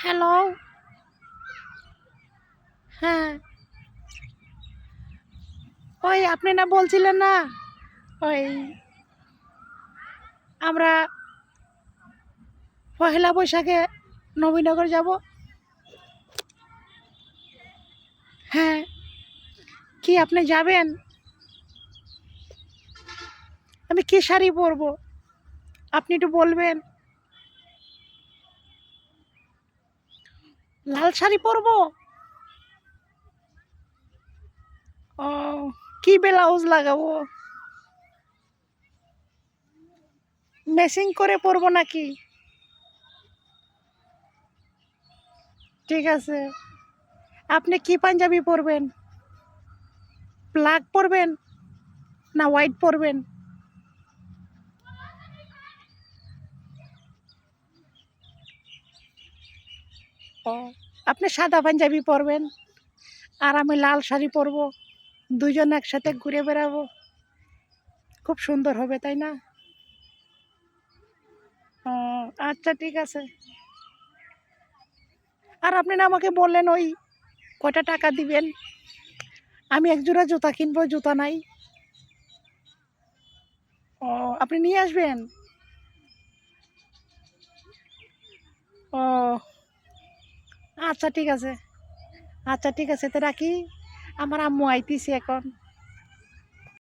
Hello. হ্যাঁ, ওই আপনি না বলছিলেন না ওই আমরা পহেলা বৈশাখে নবীনগর যাব? হ্যাঁ, কি আপনি যাবেন? আমি কি শাড়ি পরবো আপনি একটু বলবেন? লাল শাড়ি পরবো? ও, কি ব্লাউজ লাগাবো? ম্যাচিং করে পরবো নাকি? ঠিক আছে। আপনি কি পাঞ্জাবি পরবেন? ব্ল্যাক পরবেন না হোয়াইট পরবেন? ও, আপনি সাদা পাঞ্জাবি পরবেন আর আমি লাল শাড়ি পরবো। দুজন একসাথে ঘুরে বেড়াবো, খুব সুন্দর হবে, তাই না? ও, আচ্ছা ঠিক আছে। আর আপনি না আমাকে বললেন ওই কয়টা টাকা দিবেন? আমি এক জোড়া জুতা কিনবো, জুতা নাই। ও, আপনি নিয়ে আসবেন? ও, আচ্ছা ঠিক আছে। আচ্ছা ঠিক আছে, তো রাখি। আমার আম্মু আইতিছে এখন।